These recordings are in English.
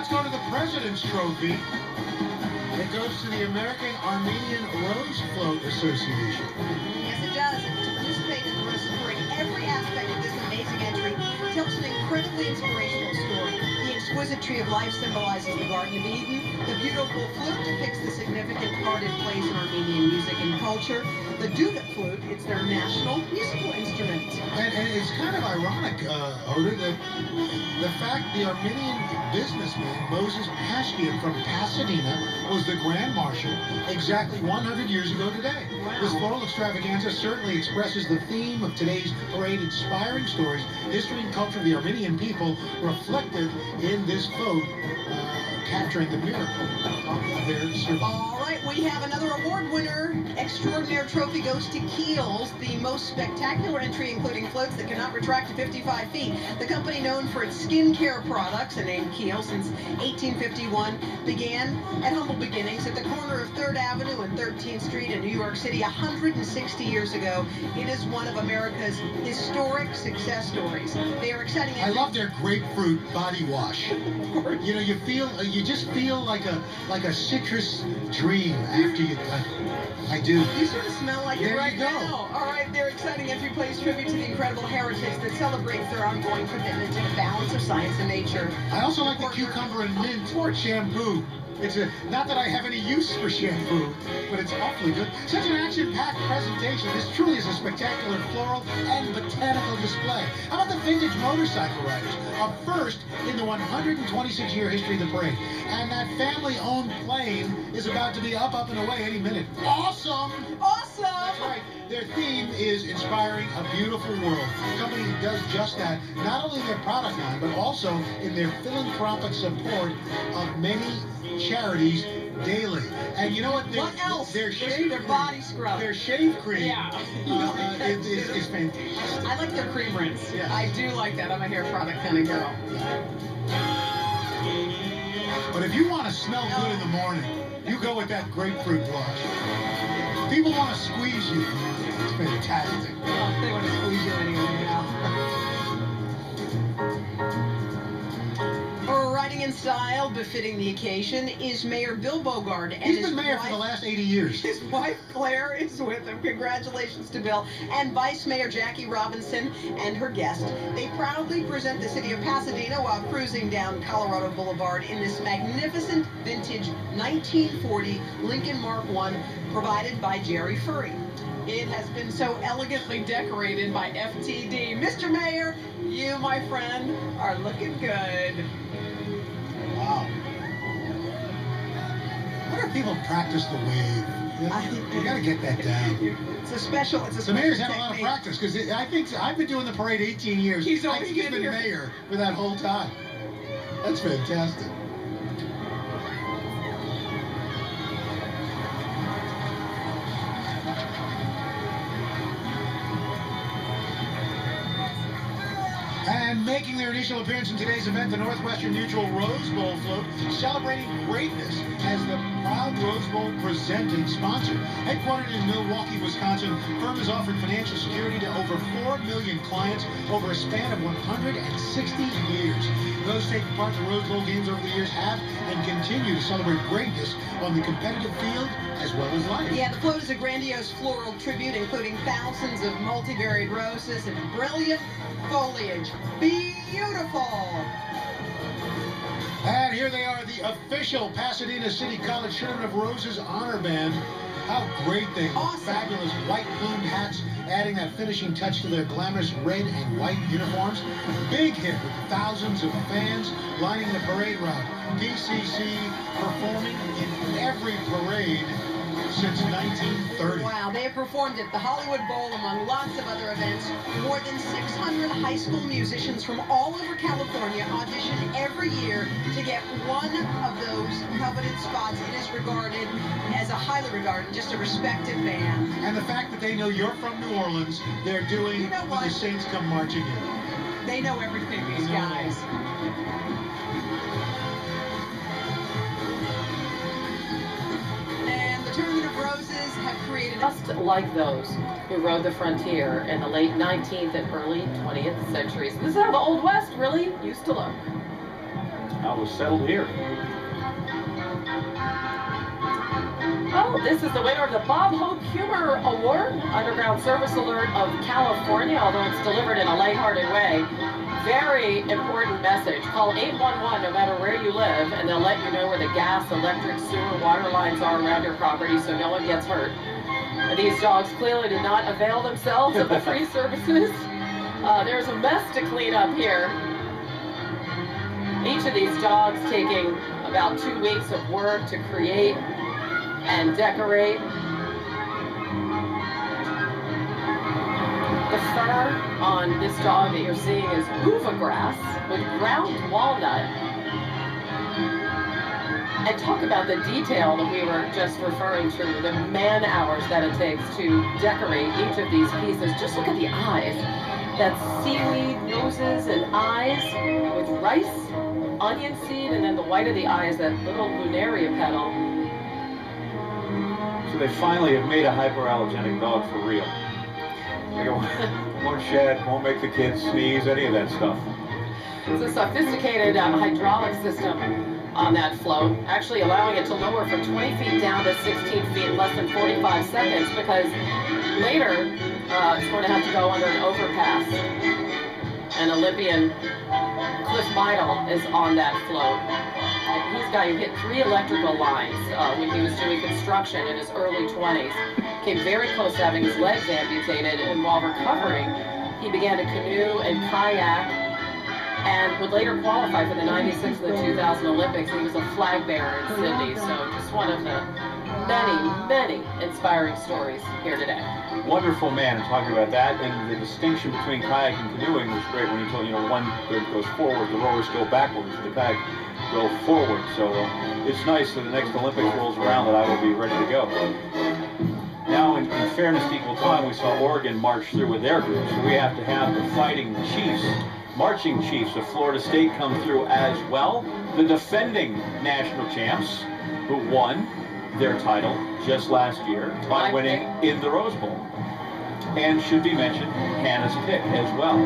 let's go to the President's Trophy. It goes to the American Armenian Rose Float Association. Yes, it does. And to participate in the Roses Parade, every aspect of this amazing entry tells an incredibly inspirational story. The exquisite tree of life symbolizes the Garden of Eden. The beautiful flute depicts the significant part it plays in Armenian music and culture. The duvet flute, it's their national musical instrument. And it's kind of ironic, Oda, that the fact the Armenian businessman Moses Pashkian from Pasadena was the Grand Marshal exactly 100 years ago today. Wow. This floral extravaganza certainly expresses the theme of today's parade, inspiring stories, history and culture of the Armenian people reflected in this float, capturing the miracle of their survival. All right, we have another award winner. Extraordinary trophy goes to Kiehl's, the most spectacular entry including floats that cannot retract to 55 feet. The company known for its skincare products and named Kiehl since 1851 began at humble beginnings at the corner of 3rd Avenue and 13th Street in New York City 160 years ago. It is one of America's historic success stories. They are exciting. I love their grapefruit body wash. You know, you just feel like a citrus dream after you. I do. You sort of smell like there it right you go. now. All right, their exciting entry pays tribute to the incredible heritage that celebrates their ongoing commitment to the balance of science and nature. I also like the cucumber and mint shampoo. It's not that I have any use for shampoo, but it's awfully good. Such an action-packed presentation. This truly is a spectacular floral and botanical display. How about the vintage motorcycle riders? A first in the 126-year history of the parade. And that family-owned plane is about to be up and away any minute. Awesome! Awesome! That's right. Their theme is inspiring a beautiful world. The company does just that, not only in their product line, but also in their philanthropic support of many charities daily. And you know what? What else? Their shave their body scrub. Their shave cream is fantastic. I like their cream rinse. Yes. I do like that. I'm a hair product kind of girl. But if you want to smell good in the morning, you go with that grapefruit wash. People want to squeeze you. It's fantastic. Oh, they want to squeeze you anyway now. Riding in style, befitting the occasion, is Mayor Bill Bogard. And he's been mayor for the last 80 years. His wife Claire is with him. Congratulations to Bill. And Vice Mayor Jackie Robinson and her guest. They proudly present the city of Pasadena while cruising down Colorado Boulevard in this magnificent vintage 1940 Lincoln Mark I provided by Jerry Furry. It has been so elegantly decorated by FTD. Mr. Mayor, you, my friend, are looking good. Wow. I wonder if people practice the wave. You got to get that down. It's a special The mayor's had a lot of practice, because I think I've been doing the parade 18 years. I think he's been mayor for that whole time. That's fantastic. And making their initial appearance in today's event, the Northwestern Mutual Rose Bowl float, celebrating greatness as the proud Rose Bowl presenting sponsor. Headquartered in Milwaukee, Wisconsin, the firm has offered financial security to over 4 million clients over a span of 160 years. Those taking part in the Rose Bowl games over the years have and continue to celebrate greatness on the competitive field as well as life. Yeah, the float is a grandiose floral tribute, including thousands of multivariate roses and brilliant foliage. Beautiful! And here they are, the official Pasadena City College Tournament of Roses Honor Band. How great they look. Awesome. Fabulous white plumed hats, adding that finishing touch to their glamorous red and white uniforms. Big hit with thousands of fans lining the parade route. PCC performing in every parade since 1930. Wow, they have performed at the Hollywood Bowl among lots of other events. More than 600 high school musicians from all over California audition every year to get one of those coveted spots. It is regarded as a highly regarded, just a respected band. And the fact that they know you're from New Orleans, they're doing when the Saints come marching in. They know everything, these guys. Tournament of Roses have created just like those who rode the frontier in the late 19th and early 20th centuries. This is how the Old West really used to look. Now was settled here. Oh, this is the winner of the Bob Hope Humor Award, Underground Service Alert of California, although it's delivered in a lighthearted way. Very important message. Call 811 no matter where you live, and they'll let you know where the gas, electric, sewer, water lines are around your property so no one gets hurt. These dogs clearly did not avail themselves of the free services. There's a mess to clean up here. Each of these dogs taking about 2 weeks of work to create and decorate. The fur on this dog that you're seeing is uva grass with ground walnut. And talk about the detail that we were just referring to, the man hours that it takes to decorate each of these pieces. Just look at the eyes. That's seaweed noses and eyes with rice, onion seed, and then the white of the eye is that little lunaria petal. So they finally have made a hyperallergenic dog for real. They won't shed, won't make the kids sneeze, any of that stuff. It's a sophisticated hydraulic system on that float, actually allowing it to lower from 20 feet down to 16 feet in less than 45 seconds, because later it's going to have to go under an overpass. And Olympian Cliff Beidel is on that float. And he's a guy who hit 3 electrical lines when he was doing construction in his early 20s. Came very close to having his legs amputated, and while recovering, he began to canoe and kayak, and would later qualify for the 96 and the 2000 Olympics. He was a flag bearer in Sydney, so just one of the many, many inspiring stories here today. Wonderful man, and talking about that, and the distinction between kayak and canoeing was great when he told, one goes forward, the rowers go backwards, the kayak go forward. So it's nice that the next Olympics rolls around that I will be ready to go. Now, in fairness to equal time, we saw Oregon march through with their group, so we have to have the Fighting Chiefs, Marching Chiefs of Florida State come through as well. The defending national champs who won their title just last year by winning in the Rose Bowl. And should be mentioned, Hannah's pick as well.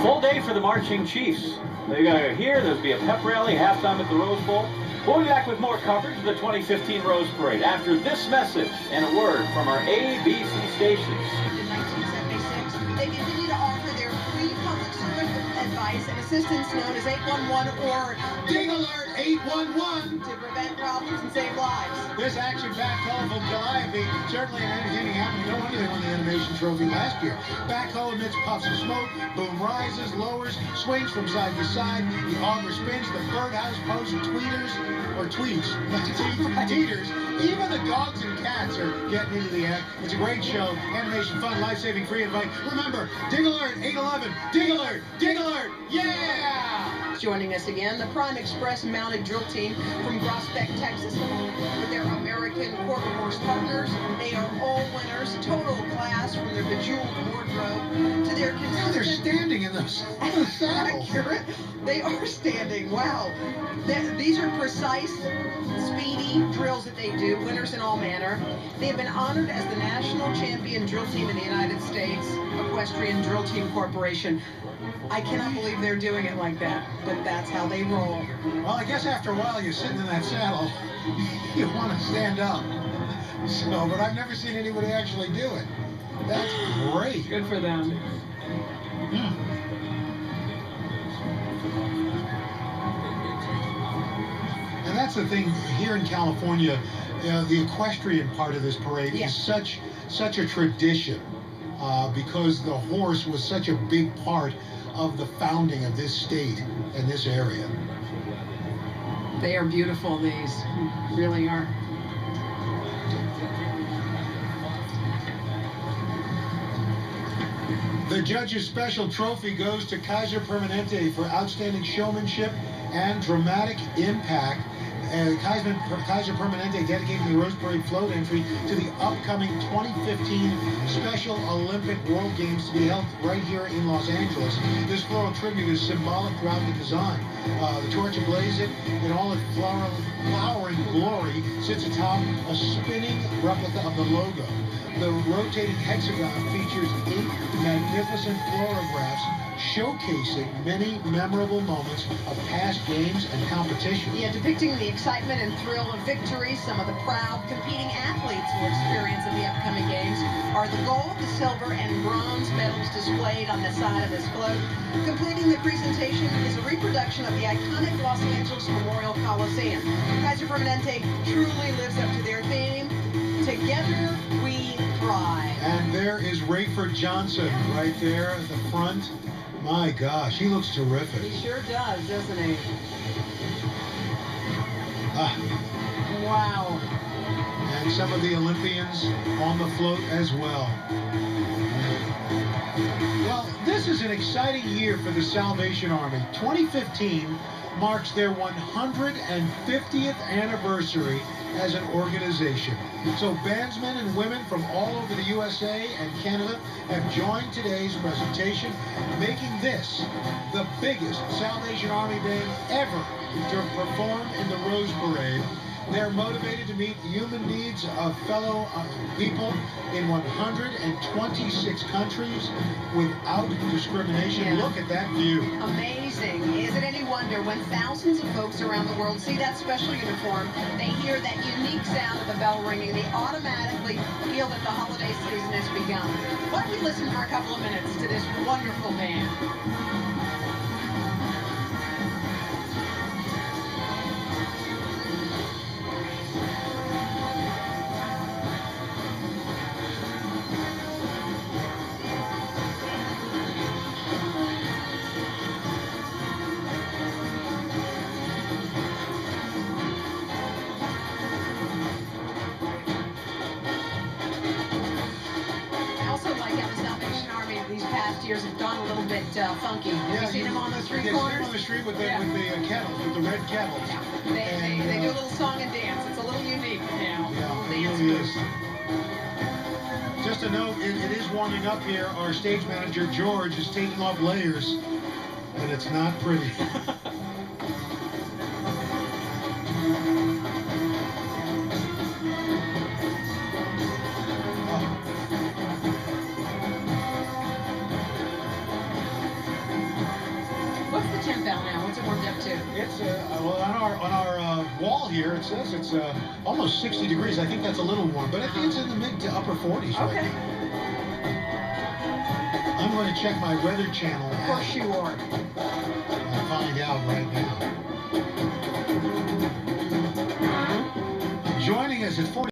Full day for the Marching Chiefs. They're going to here. There'll be a pep rally, halftime at the Rose Bowl. We'll be back with more coverage of the 2015 Rose Parade after this message and a word from our ABC stations. In 1976, they continue to offer their free public service advice and assistance known as 811 or Dig Alert 811 to prevent problems and save lives. This action-packed call from Calliope, certainly an entertaining happening. No wonder they won the animation trophy last year. Backhoe emits puffs of smoke, boom rises, lowers, swings from side to side. The auger spins, the birdhouse posts tweeters, or tweets, teeters. Even the dogs and cats are getting into the act. It's a great show. Animation, fun, life-saving, free advice. Remember, Dig Alert 811. Dig Alert! Dig Alert! Yeah! Joining us again, the Prime Express mounted drill team from Prospect, Texas. With their American quarter horse partners, they are all winners, total class from their bejeweled wardrobe to their They're Yeah, they're standing in those saddles. accurate. They are standing. Wow. These are precise, speedy drills that they do, winners in all manner. They have been honored as the national champion drill team in the United States, Equestrian Drill Team Corporation. I cannot believe they're doing it like that, but that's how they roll. Well, I guess after a while you're sitting in that saddle, you want to stand up. So, but I've never seen anybody actually do it. That's great. Good for them. And that's the thing here in California, the equestrian part of this parade is such a tradition because the horse was such a big part of the founding of this state and this area. They are beautiful, these really are. The judge's special trophy goes to Kaiser Permanente for outstanding showmanship and dramatic impact. Kaiser Permanente dedicating the Rose Parade float entry to the upcoming 2015 Special Olympic World Games to be held right here in Los Angeles. This floral tribute is symbolic throughout the design. The torch ablazing in all its flowering glory sits atop a spinning replica of the logo. The rotating hexagon features 8 magnificent floragraphs showcasing many memorable moments of past games and competitions. Yeah, depicting the excitement and thrill of victory. Some of the proud competing athletes will experience at the upcoming games are the gold, the silver, and bronze medals displayed on the side of this float. Completing the presentation is a reproduction of the iconic Los Angeles Memorial Coliseum. Kaiser Permanente truly lives up to their theme, Together We Thrive. And there is Rayford Johnson right there at the front. My gosh, he looks terrific. He sure does, doesn't he? Wow. And some of the Olympians on the float as well. Well, this is an exciting year for the Salvation Army. 2015 marks their 150th anniversary as an organization. So bandsmen and women from all over the USA and Canada have joined today's presentation, making this the biggest Salvation Army band ever to perform in the Rose Parade. They're motivated to meet human needs of fellow people in 126 countries without discrimination. Yeah. Look at that view. Amazing. Is it any wonder when thousands of folks around the world see that special uniform, they hear that unique sound of the bell ringing, they automatically feel that the holiday season has begun. Why don't we listen for a couple of minutes to this wonderful band? These past years have gone a little bit funky. Have you seen them on the street corners? On the street with the kettles, with the red kettles. Yeah. They do a little song and dance. It's a little unique now. Yeah, it really is. Just a note, it is warming up here. Our stage manager, George, is taking off layers, and it's not pretty. What's the temp out now? What's it warmed up to? It's well, on our wall here it says it's almost 60 degrees. I think that's a little warm, but I think it's in the mid to upper 40s right Okay. now. I'm going to check my Weather Channel Of course you are. and find out right now. Joining us at 40.